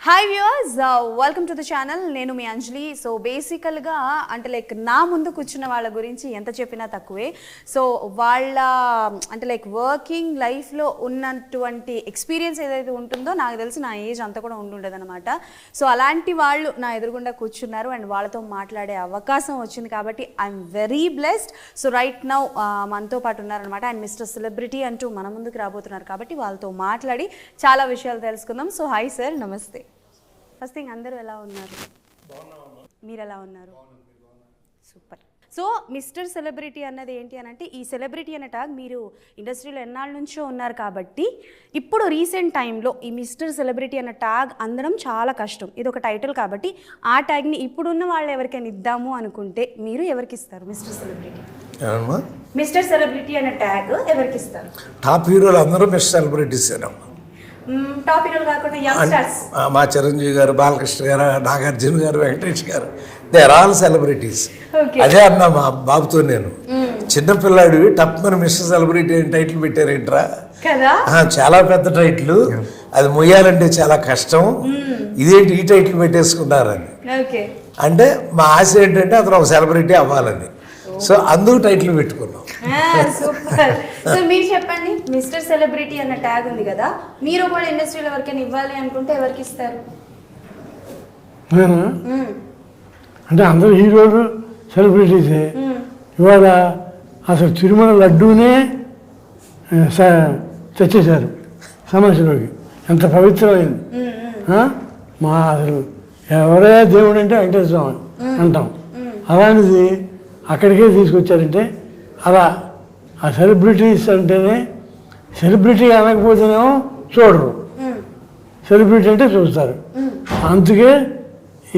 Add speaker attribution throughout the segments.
Speaker 1: Hi viewers, welcome to the channel. నేను మీ అంజలి. So బేసికల్గా అంటే లైక్ నా ముందు కూర్చున్న వాళ్ళ గురించి ఎంత చెప్పినా తక్కువే. సో వాళ్ళ అంటే లైక్ వర్కింగ్ లైఫ్లో ఉన్నటువంటి ఎక్స్పీరియన్స్ ఏదైతే ఉంటుందో నాకు తెలిసి నా ఏజ్ అంతా కూడా ఉండదు అనమాట. సో అలాంటి వాళ్ళు నా ఎదురుగుండా కూర్చున్నారు అండ్ వాళ్ళతో మాట్లాడే అవకాశం వచ్చింది కాబట్టి I'm very blessed. So right now మనతో పాటు ఉన్నారనమాట. అండ్ మిస్టర్ సెలబ్రిటీ అంటూ మన ముందుకు రాబోతున్నారు కాబట్టి వాళ్ళతో మాట్లాడి చాలా విషయాలు తెలుసుకుందాం. సో హాయ్ సార్, నమస్తే. ఫస్ట్ థింగ్, అందరూ ఎలా ఉన్నారు? మీరు ఎలా ఉన్నారు? సూపర్. సో మిస్టర్ సెలబ్రిటీ అన్నది ఏంటి అని అంటే, ఈ సెలబ్రిటీ అనే ట్యాగ్ మీరు ఇండస్ట్రీలో ఎన్నాళ్ళ నుంచో ఉన్నారు కాబట్టి ఇప్పుడు రీసెంట్ టైంలో ఈ మిస్టర్ సెలబ్రిటీ అన్న ట్యాగ్ అందడం చాలా కష్టం. ఇది ఒక టైటిల్ కాబట్టి ఆ ట్యాగ్ని ఇప్పుడున్న వాళ్ళు ఎవరికైనా ఇద్దాము అనుకుంటే మీరు ఎవరికి ఇస్తారు? మిస్టర్ సెలబ్రిటీ, మిస్టర్ సెలబ్రిటీ అనే ట్యాగ్ ఎవరికి ఇస్తారు?
Speaker 2: టాప్ హీరోలు అందరూ మిస్టర్ సెలబ్రిటీస్.
Speaker 1: టాప్ హీరోలు కాకుండా యంగ్స్టర్స్,
Speaker 2: మా చిరంజీవి గారు, బాలకృష్ణ గారు, నాగార్జున గారు, వెంకటేష్ గారు, దే ఆర్ ఆల్ సెలబ్రిటీస్. అదే అన్నా మా బాబుతో నేను, చిన్నపిల్లాడివి టప్మని మిస్టర్ సెలబ్రిటీ అని టైటిల్ పెట్టారేంట్రా? చాలా పెద్ద టైటిల్, అది మొయ్యాలంటే చాలా కష్టం, ఇదేంటి ఈ టైటిల్ పెట్టేసుకున్నారని. అంటే మా ఆశ ఏంటంటే అతను ఒక సెలబ్రిటీ అవ్వాలని. సో అందుకు టైటిల్ పెట్టుకున్నాం.
Speaker 1: సూపర్. సో మీరు చెప్పండి, మిస్టర్ సెలబ్రిటీ అన్న ట్యాగ్ ఉంది కదా, మీరు కూడా ఇండస్ట్రీలో ఎవరికైనా ఇవ్వాలి అనుకుంటే ఎవరికి ఇస్తారు?
Speaker 3: అంటే అందరు హీరోలు సెలబ్రిటీసే. ఇవాళ అసలు తిరుమల లడ్డూనే తెచ్చేశారు సమస్యలోకి. ఎంత పవిత్రమైంది. మా అసలు ఎవరే దేవుడు అంటే వెంకటేశ్వర స్వామి అంటాం. అలాంటిది అక్కడికే తీసుకొచ్చారంటే అలా ఆ సెలబ్రిటీస్ అంటేనే, సెలబ్రిటీ అనకపోతేనేమో చూడరు, సెలబ్రిటీ అంటే చూస్తారు. అందుకే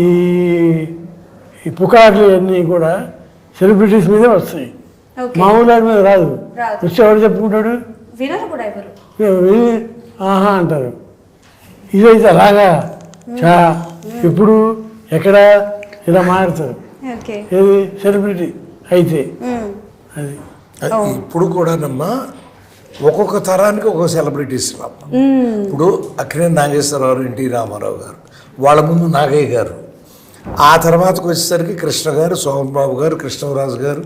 Speaker 3: ఈ పుకార్లు అన్నీ కూడా సెలబ్రిటీస్ మీదే వస్తాయి, మామూలు వాడి మీద రాదు. వచ్చేవాడు చెప్పుకుంటాడు, విని ఆహా అంటారు. ఇదైతే అలాగా ఎప్పుడు ఎక్కడ ఇలా మారుతారు. ఏది సెలబ్రిటీ అయితే అది
Speaker 2: ఇప్పుడు కూడానమ్మా ఒక్కొక్క తరానికి ఒక్కొక్క సెలబ్రిటీస్. ఇప్పుడు అక్కినేని నాగేశ్వరరావు, ఎన్టీ రామారావు గారు, వాళ్ళ ముందు నాగయ్య గారు, ఆ తర్వాతకు వచ్చేసరికి కృష్ణ గారు, సోమన్ బాబు గారు, కృష్ణరాజు గారు,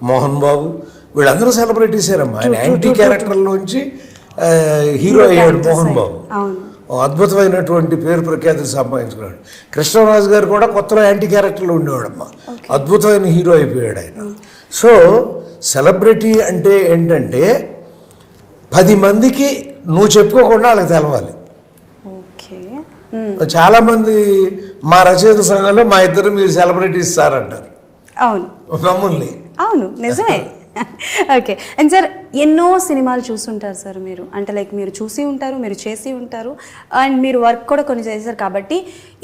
Speaker 2: మోహన్ బాబు, వీళ్ళందరూ సెలబ్రిటీసేనమ్మా. ఆయన యాంటీ క్యారెక్టర్లోంచి హీరో అయ్యాడు మోహన్ బాబు, అద్భుతమైనటువంటి పేరు ప్రఖ్యాతులు సంపాదించుకున్నాడు. కృష్ణరాజు గారు కూడా కొత్తలో యాంటీ క్యారెక్టర్లో ఉండేవాడమ్మా, అద్భుతమైన హీరో అయిపోయాడు ఆయన. సో సెలబ్రిటీ అంటే ఏంటంటే 10 మందికి నువ్వు చెప్పుకోకుండా వాళ్ళకి తెలవాలి. చాలామంది మా రచయిత సంఘంలో మా ఇద్దరు మీరు సెలబ్రిటీస్ సార్ అంటారు.
Speaker 1: అవును,
Speaker 2: మమ్మల్ని.
Speaker 1: అవును, నిజమే. ఓకే. అండ్ సార్, ఎన్నో సినిమాలు చూస్తుంటారు సార్ మీరు. అంటే లైక్ మీరు చూసి ఉంటారు, మీరు చేసి ఉంటారు, అండ్ మీరు వర్క్ కూడా కొన్ని చేశారు. కాబట్టి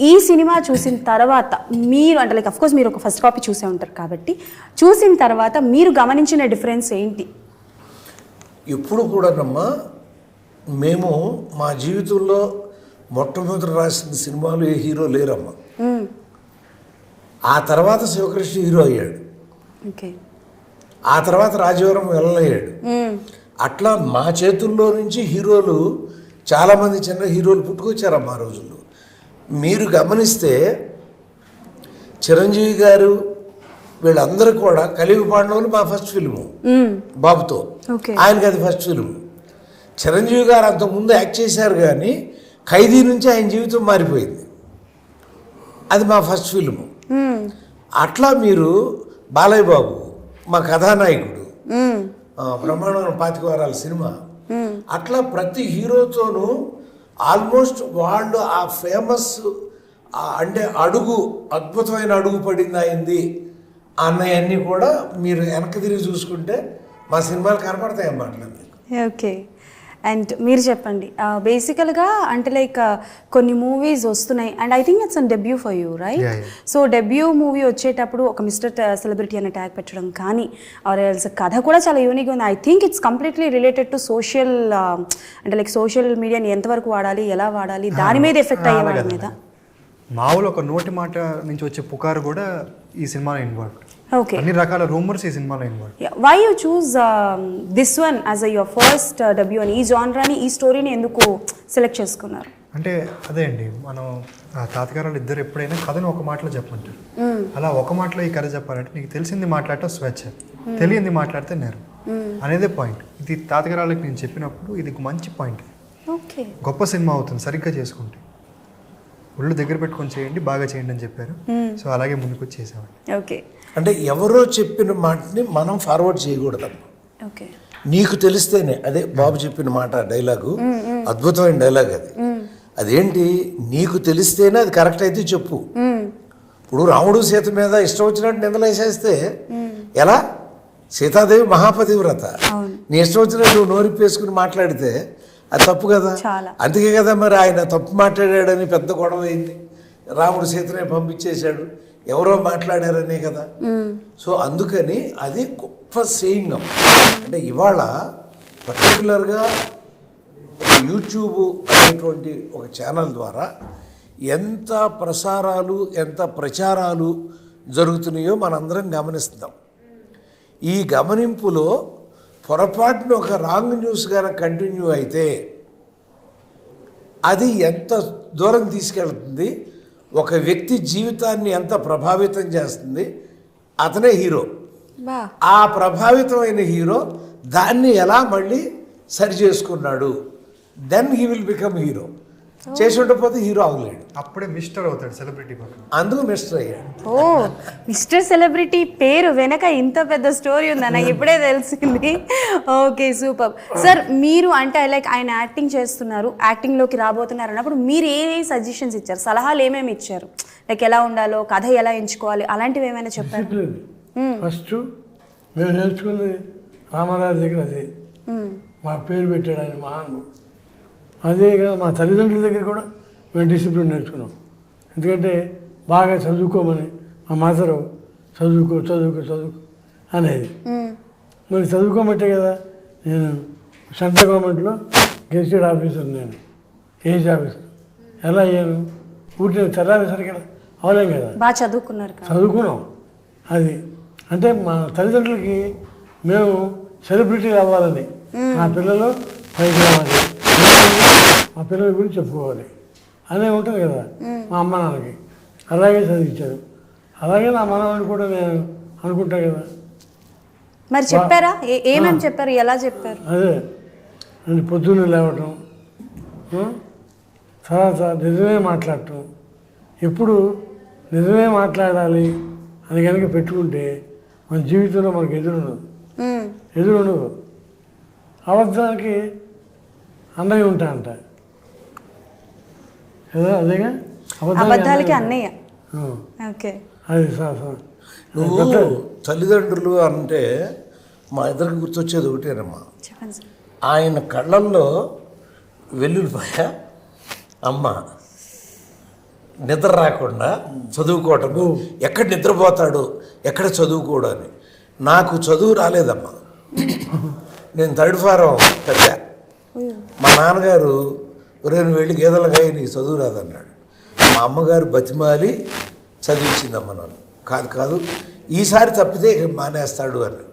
Speaker 1: ఈ సినిమా చూసిన తర్వాత మీరు అంటే లైక్ అఫ్కోర్స్ మీరు ఒక ఫస్ట్ కాపీ చూసే ఉంటారు కాబట్టి చూసిన తర్వాత మీరు గమనించిన డిఫరెన్స్ ఏంటి?
Speaker 2: ఎప్పుడు కూడానమ్మా మేము మా జీవితంలో మొట్టమొదటి రాసిన సినిమాలు ఏ హీరో లేరమ్మా. ఆ తర్వాత శివకృష్ణ హీరో అయ్యాడు, ఆ తర్వాత రాజవరం వెళ్ళయ్యాడు. అట్లా మా చేతుల్లో నుంచి హీరోలు చాలామంది చిన్న హీరోలు పుట్టుకొచ్చారమ్మా ఆ రోజుల్లో. మీరు గమనిస్తే చిరంజీవి గారు వీళ్ళందరూ కూడా కలియుగ పాండవులు మా ఫస్ట్ ఫిల్ము బాబుతో, ఆయనకి అది ఫస్ట్ ఫిల్ము. చిరంజీవి గారు అంతకుముందు యాక్ట్ చేశారు కానీ ఖైదీ నుంచి ఆయన జీవితం మారిపోయింది, అది మా ఫస్ట్ ఫిల్ము. అట్లా మీరు బాలయ్య బాబు మా కథానాయకుడు, బ్రహ్మాండమైన 25 వారాల సినిమా. అట్లా ప్రతి హీరోతోనూ ఆల్మోస్ట్ వాళ్ళు ఆ ఫేమస్ అంటే అడుగు, అద్భుతమైన అడుగు పడింది అయింది అన్నవన్నీ కూడా మీరు వెనక్కి తిరిగి చూసుకుంటే మా సినిమాలు కనపడతాయి అన్నమాట.
Speaker 1: ఓకే. అండ్ మీరు చెప్పండి, బేసికల్గా అంటే లైక్ కొన్ని మూవీస్ వస్తున్నాయి and I think it's an debut for you, right? So debut movie వచ్చేటప్పుడు ఒక మిస్టర్ సెలబ్రిటీ అనే ట్యాగ్ పెట్టడం కానీ కథ కూడా చాలా యూనిక్గా ఉంది. I think it's completely related to social అంటే లైక్ సోషల్ మీడియాని ఎంతవరకు వాడాలి, ఎలా వాడాలి, దాని మీద ఎఫెక్ట్ అయ్యే వాడి మీద.
Speaker 4: మామూలు ఒక నోటి మాట నుంచి వచ్చే పుకారు కూడా ఈ సినిమాలో ఇన్వాల్వ్.
Speaker 1: ఓకే.
Speaker 4: అన్ని రకాల రూమర్స్ ఈ సినిమాలో involve.
Speaker 1: Why you choose this one as your first debut అని, ఈ జానరాని, ఈ స్టోరీని ఎందుకు సెలెక్ట్ చేసుకున్నారు?
Speaker 4: అంటే అదే అండి, మనం తాతగారు ఇద్దరు ఎప్పుడైనా కథను ఒక మాటలో చెప్పమంటారు. అలా ఒక మాటలో ఈ కథ చెప్పాలంటే నీకు తెలిసింది మాట్లాడటం స్వేచ్ఛ, తెలియంది మాట్లాడితే నేరం అనేదే పాయింట్. ఇది తాతగారాలకు నేను చెప్పినప్పుడు ఇది మంచి పాయింట్.
Speaker 1: ఓకే,
Speaker 4: గొప్ప సినిమా అవుతుంది సరిగ్గా చేసుకుంటే. ఒళ్ళు దగ్గర పెట్టుకొని చేయండి, బాగా చేయండి అని చెప్పారు. సో అలాగే ముందుకు వచ్చి చేసామండి.
Speaker 1: ఓకే.
Speaker 2: అంటే ఎవరో చెప్పిన మాటని మనం ఫార్వర్డ్ చేయకూడదమ్మా.
Speaker 1: ఓకే,
Speaker 2: నీకు తెలిస్తేనే. అదే బాబు చెప్పిన మాట డైలాగు, అద్భుతమైన డైలాగ్ అది. అదేంటి, నీకు తెలిస్తేనే అది కరెక్ట్ అయితే చెప్పు. ఇప్పుడు రాముడు సీత మీద ఇష్టం వచ్చినట్టు నిందలేసేస్తే ఎలా? సీతాదేవి మహాపతివ్రత, నీ ఇష్టం వచ్చినట్టు నువ్వు నోరిప్పేసుకుని మాట్లాడితే అది తప్పు కదా. అందుకే కదా మరి ఆయన తప్పు మాట్లాడాడని పెద్ద గొడవ అయింది. రాముడు సీతనే పంపించేశాడు, ఎవరో మాట్లాడారనే కదా. సో అందుకని అది గొప్ప సేయింగ్. అంటే ఇవాళ పర్టికులర్గా యూట్యూబ్ అనేటువంటి ఒక ఛానల్ ద్వారా ఎంత ప్రసారాలు, ఎంత ప్రచారాలు జరుగుతున్నాయో మనందరం గమనిస్తున్నాం. ఈ గమనింపులో పొరపాటున ఒక రాంగ్ న్యూస్ కనుక కంటిన్యూ అయితే అది ఎంత దూరం తీసుకెళ్తుంది, ఒక వ్యక్తి జీవితాన్ని ఎంత ప్రభావితం చేస్తుంది. అతనే హీరో. ఆ ప్రభావితమైన హీరో దాన్ని ఎలా మళ్ళీ సరి చేసుకున్నాడు, then he will become hero. చేసి ఉండకపోతే హీరో అవ్వలేడు,
Speaker 4: అప్పుడే మిస్టర్ అవుతాడు సెలబ్రిటీ పక్కన.
Speaker 2: అందుకు మిస్టర్ అయ్యాడు.
Speaker 1: ఓ, మిస్టర్ సెలబ్రిటీ పేరు వెనక ఇంత పెద్ద స్టోరీ ఉందా, నాకు ఇప్పుడే తెలిసింది. Okay, super. సార్, మీరు అంటే లైక్ ఆయన యాక్టింగ్ చేస్తున్నారు, యాక్టింగ్లోకి రాబోతున్నారు అన్నప్పుడు మీరు ఏ సజెషన్స్ ఇచ్చారు, సలహాలు ఏమేమి ఇచ్చారు? లైక్ ఎలా ఉండాలో, కథ ఎలా ఎంచుకోవాలి, అలాంటివి ఏమైనా చెప్పారు?
Speaker 3: ఫస్ట్ మేము నేర్చుకున్నది రామారావు దగ్గర అదే. మా పేరు పెట్టాడు ఆయన మహాను. అదే కదా మా తల్లిదండ్రుల దగ్గర కూడా మేము డిసిప్లిన్ నేర్చుకున్నాం. ఎందుకంటే బాగా చదువుకోమని మా మాతరు చదువుకో చదువుకో చదువుకో అనేది. మరి చదువుకోమంటే కదా, నేను సెంట్రల్ గవర్నమెంట్లో గెజిటెడ్ ఆఫీసర్, నేను ఏజ్ ఆఫీసర్. ఎలా అయ్యాను? పూర్తి చదివాలి సరిగ్గా అవలేం కదా.
Speaker 1: బాగా చదువుకున్నారు,
Speaker 3: చదువుకున్నాం. అది అంటే మా తల్లిదండ్రులకి మేము సెలబ్రిటీలు అవ్వాలని, మా పిల్లలు పైకి రావాలి, మా పిల్లల గురించి చెప్పుకోవాలి అనే ఉంటుంది కదా మా అమ్మ నాన్నకి. అలాగే చదివించారు. అలాగే నా మనవాడిని కూడా నేను అనుకుంటా కదా.
Speaker 1: మరి చెప్పారా, ఏమేమి చెప్పారు, ఎలా చెప్పారు?
Speaker 3: అదే అంటే పొద్దున్నే లేవటం, తర్వాత నిజమే మాట్లాడటం. ఎప్పుడు నిజమే మాట్లాడాలి అని కనుక పెట్టుకుంటే మన జీవితంలో మనకు ఎదురుండదు. అబద్ధానికి అన్నయ్య ఉంటా అంట కదా, అదేగా
Speaker 1: అబద్ధాలకి అన్నయ్య. ఓకే,
Speaker 3: అది
Speaker 2: నువ్వు తల్లిదండ్రులు అంటే మా ఇద్దరికి గుర్తొచ్చేది ఒకటేనమ్మా.
Speaker 1: చెప్పండి సార్.
Speaker 2: ఆయన కళ్ళల్లో వెల్లుల్లిపాయ, అమ్మ నిద్ర రాకుండా చదువుకోవటం, ఎక్కడ నిద్రపోతాడు, ఎక్కడ చదువుకోడు అని. నాకు చదువు రాలేదమ్మా, నేను థర్డ్ ఫారం పెద్ద. మా నాన్నగారు నువ్వు వెళ్ళి గేదెలుగా నీకు చదువు రాదన్నాడు. మా అమ్మగారు బతిమాలి చదివించిందమ్మ నన్ను. కాదు ఈసారి తప్పితే మానేస్తాడు అని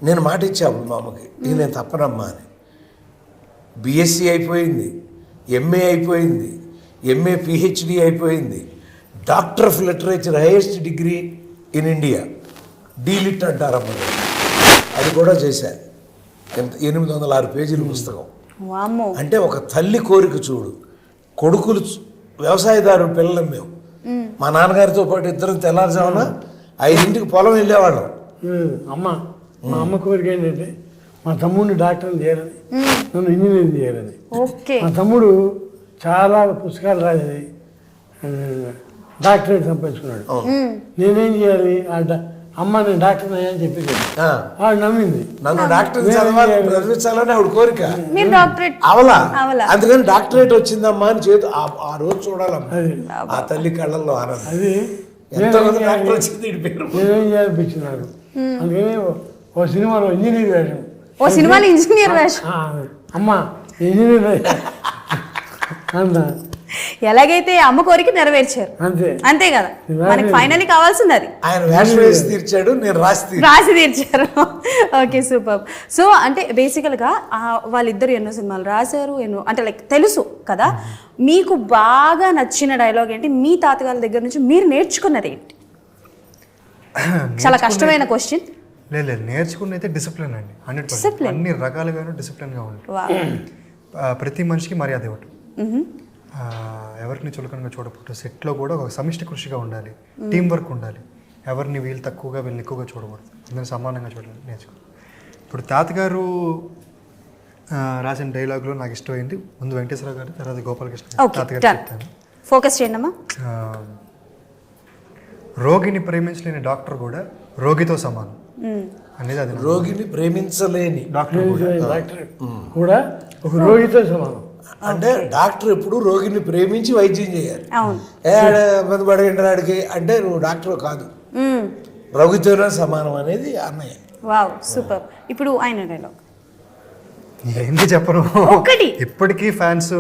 Speaker 2: నేను మాట ఇచ్చాను మా అమ్మకి. నేను తప్పనమ్మా అని. బిఎస్సి అయిపోయింది, ఎంఏ అయిపోయింది, ఎంఏ పిహెచ్డి అయిపోయింది, doctor of literature highest degree in India, DLitt అంటారమ్మ, అది కూడా చేశాను. 806 పేజీల పుస్తకం. అంటే ఒక తల్లి కోరిక చూడు. కొడుకులు వ్యవసాయదారు పిల్లలం మేము. మా నాన్నగారితో పాటు ఇద్దరం తెల్లారుజామున 5ంటికి పొలం వెళ్ళేవాళ్ళం.
Speaker 3: మా అమ్మ కోరిక ఏంటంటే మా తమ్ముడిని డాక్టర్ని చేయాలని, నన్ను ఇంజనీరింగ్ చేయాలని. మా తమ్ముడు చాలా పుస్తకాలు రాసేది, డాక్టరేట్ సంపాదించుకున్నాడు. నేనేం చేయాలి, అమ్మ నేను డాక్టర్ అని చెప్పింది. ఆవిడ నమ్మింది,
Speaker 2: నన్ను డాక్టర్ చదివించాలని ఆవిడ కోరిక.
Speaker 1: అవలా,
Speaker 2: అందుకని డాక్టరేట్ వచ్చిందమ్మా అని చేతు ఆ రోజు చూడాలమ్మా ఆ తల్లి కళ్ళల్లో ఆనందం.
Speaker 3: అది నేనేం చేయాలనిపించినాడు. అందుకని ఓ సినిమాలో ఇంజనీర్ వేషం, అమ్మ ఇంజనీర్ అన్న
Speaker 1: ఎలాగైతే అమ్మ కోరిక నెరవేర్చారు
Speaker 3: అంతే.
Speaker 1: అంతే కదా, మనకి ఫైనల్లీ కావాల్సింది అది.
Speaker 2: ఆయన వేషం వేసి తీర్చాడు, నేను
Speaker 1: రాసి తీర్చారు. Okay, super. సో అంటే బేసికల్గా వాళ్ళిద్దరు ఎన్నో సినిమాలు రాశారు, ఎన్నో అంటే లైక్ తెలుసు కదా. మీకు బాగా నచ్చిన డైలాగ్ ఏంటి? మీ తాతగారి దగ్గర నుంచి మీరు నేర్చుకున్నది ఏంటి? చాలా కష్టమైన క్వశ్చన్.
Speaker 4: లేదు, నేర్చుకున్న అయితే డిసిప్లిన్ అండి. 100% అన్ని రకాలుగాను డిసిప్లిన్గా ఉంటుంది. ప్రతి మనిషికి మర్యాద ఇవ్వటం, ఎవరిని చులకనగా చూడకూడదు. సెట్లో కూడా ఒక సమిష్టి కృషిగా ఉండాలి, టీం వర్క్ ఉండాలి. ఎవరిని వీళ్ళు తక్కువగా వీళ్ళని ఎక్కువగా చూడకూడదు, అందరిని సమానంగా చూడాలి, నేర్చుకో. ఇప్పుడు తాతగారు రాసిన డైలాగులో నాకు ఇష్టమైంది ముందు వెంకటేశ్వర గారు, తర్వాత గోపాలకృష్ణ తాతగారు చెప్తాను.
Speaker 1: ఫోకస్ చేయండి అమ్మా.
Speaker 4: రోగిని ప్రేమించలేని డాక్టర్ కూడా రోగితో సమానం అనేది. అది
Speaker 2: రోగిని ప్రేమించలేని
Speaker 3: డాక్టర్ కూడా ఒక రోగితో సమానం.
Speaker 2: అంటే డాక్టర్ ఎప్పుడు రోగిని ప్రేమించి వైద్యం చేయాలి. మందు పడగంటాడికి అంటే నువ్వు డాక్టర్ కాదు, రోగితోనే సమానం అనేది అన్నయ్య.
Speaker 1: Wow, super. ఇప్పుడు ఆయన డైలాగ్
Speaker 4: ఏంటి చెప్పను,
Speaker 1: ఒకటి
Speaker 4: ఇప్పటికీ ఫ్యాన్స్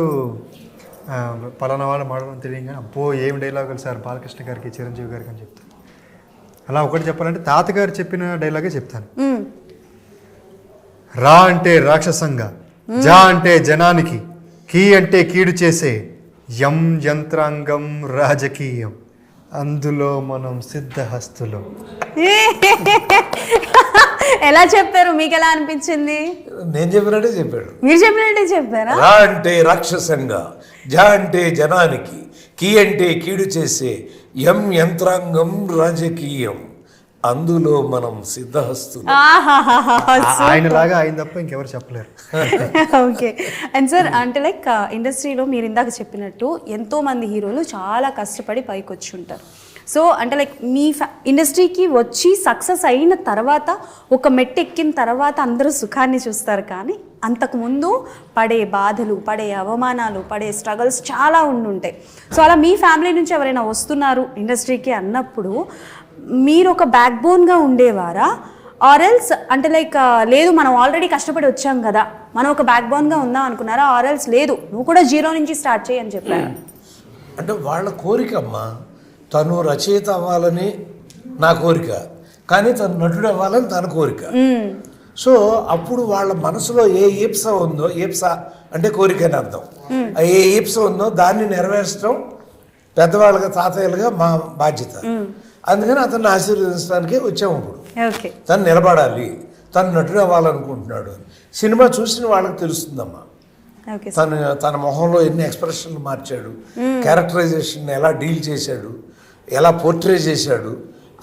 Speaker 4: పలానా వాళ్ళు మాడడం తెలియగా అబ్బో ఏం డైలాగులు సార్ బాలకృష్ణ గారికి, చిరంజీవి గారికి అని చెప్తాను. అలా ఒకటి చెప్పాలంటే తాతగారు చెప్పిన డైలాగే చెప్తాను. రా అంటే రాక్షసంగా, జా అంటే జనానికి, కీ అంటే కీడు చేసే, యం యంత్రాంగం రాజకీయం, అందులో మనం సిద్ధహస్తులు.
Speaker 1: ఎలా చెప్పారు? మీకు ఎలా అనిపించింది?
Speaker 2: నేను చెప్పినట్టే చెప్పాడు.
Speaker 1: మీరు చెప్పినట్టే చెప్పారా?
Speaker 2: రా అంటే రాక్షసంగా, జా అంటే జనానికి, కీ అంటే కీడు చేసే, యం యంత్రాంగం రాజకీయం, అందులో మనం సిద్ధహస్తులు.
Speaker 4: ఆయనలాగా ఆయన తప్ప ఇంకెవరు చెప్పలేరు.
Speaker 1: ఓకే. అండ్ సార్ అంటే లైక్ ఇండస్ట్రీలో మీరు ఇందాక చెప్పినట్టు ఎంతో మంది హీరోలు చాలా కష్టపడి పైకి వచ్చి ఉంటారు. సో అంటే లైక్ మీ ఇండస్ట్రీకి వచ్చి సక్సెస్ అయిన తర్వాత, ఒక మెట్టు ఎక్కిన తర్వాత అందరూ సుఖాన్ని చూస్తారు, కానీ అంతకుముందు పడే బాధలు, పడే అవమానాలు, పడే స్ట్రగల్స్ చాలా ఉండుంటాయి. సో అలా మీ ఫ్యామిలీ నుంచి ఎవరైనా వస్తున్నారు ఇండస్ట్రీకి అన్నప్పుడు మీరు ఒక బ్యాక్ బోన్గా ఉండేవారా? ఆర్ఎల్స్ అంటే లైక్ లేదు మనం ఆల్రెడీ కష్టపడి వచ్చాం కదా, మనం ఒక బ్యాక్ బోన్గా ఉందాం అనుకున్నారా? ఆర్ఎల్స్ లేదు నువ్వు కూడా జీరో నుంచి స్టార్ట్ చేయి అని చెప్పారు.
Speaker 2: అంటే వాళ్ళ కోరికమ్మా, తను రచయిత అవ్వాలని నా కోరిక, కానీ తను నటుడు అవ్వాలని తన కోరిక. సో అప్పుడు వాళ్ళ మనసులో ఏ ఈప్స ఉందో, ఈప్స అంటే కోరిక అని అర్థం, ఏ ఈప్స ఉందో దాన్ని నెరవేర్చడం పెద్దవాళ్ళగా, తాతయ్యలుగా మా బాధ్యత. అందుకని అతన్ని ఆశీర్వదించడానికే వచ్చాము. ఇప్పుడు తను నిలబడాలి, తను నటుడు అవ్వాలనుకుంటున్నాడు. సినిమా చూసిన వాళ్ళకి తెలుస్తుందమ్మా, తన మొహంలో ఎన్ని ఎక్స్ప్రెషన్లు మార్చాడు, క్యారెక్టరైజేషన్ ఎలా డీల్ చేశాడు, ఎలా పోర్ట్రే చేశాడు,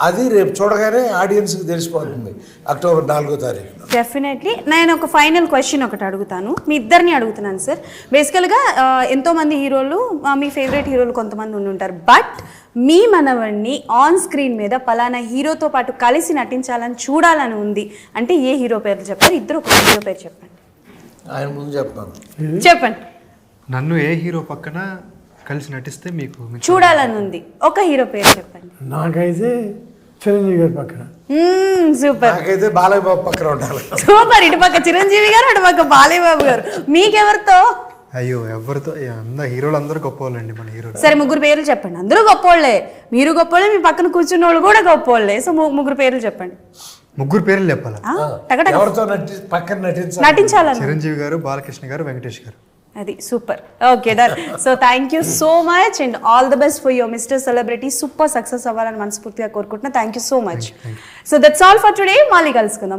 Speaker 2: అది రేపు చూడగానే ఆడియన్స్కి తెలిసిపోతుంది అక్టోబర్ 4వ తారీఖున.
Speaker 1: డెఫినెట్లీ. నేను ఒక ఫైనల్ క్వశ్చన్ ఒకటి అడుగుతాను, మీ ఇద్దరిని అడుగుతున్నాను సార్. బేసికల్గా ఎంతోమంది హీరోలు, మీ ఫేవరెట్ హీరోలు కొంతమంది ఉండి ఉంటారు, బట్ మీ మనవడిని ఆన్ స్క్రీన్ మీద పలానా హీరోతో పాటు కలిసి నటించాలని చూడాలని ఉంది అంటే ఏ హీరో పేరు చెప్పారు? ఇద్దరు ఒక హీరో పేరు చెప్పండి.
Speaker 2: ఆయన ముందు చెప్తాను,
Speaker 1: చెప్పండి.
Speaker 4: నన్ను ఏ హీరో పక్కన కలిసి నటిస్తే మీకు
Speaker 1: చూడాలని ఉంది, ఒక హీరో పేరు చెప్పండి.
Speaker 3: నాకైతే చిరంజీవి గారి పక్కన.
Speaker 1: సూపర్.
Speaker 2: నాకైతే బాలయ్య బాబు పక్కన ఉండాలి.
Speaker 1: సూపర్. ఇటు పక్క చిరంజీవి గారు, అటు పక్క బాలయ్య బాబు గారు. మీకెవరితో?
Speaker 4: అయ్యో ఎవరితో, హీరోలు అందరూ గొప్పవాళ్ళండి మన హీరోలు.
Speaker 1: సరే ముగ్గురు పేర్లు చెప్పండి. అందరూ గొప్పోళ్లే, మీరు గొప్పోళ్ళే, మీ పక్కన కూర్చున్న వాళ్ళు కూడా గొప్పోళ్లే. సో ముగ్గురు పేర్లు చెప్పండి.
Speaker 4: ముగ్గురు పేర్లు చెప్పాలా?
Speaker 2: ఎవరితో పక్కన
Speaker 1: నటించాలని?
Speaker 4: చిరంజీవి గారు, బాలకృష్ణ గారు, వెంకటేష్ గారు.
Speaker 1: అది super. Okay done. So thank you so much and all the best for your mister celebrity. Super success అవ్వాలని మనస్ఫూర్తిగా కోరుకుంటున్నా. Thank you so much. So that's all for today. మళ్ళీ కలుసుకుందాం.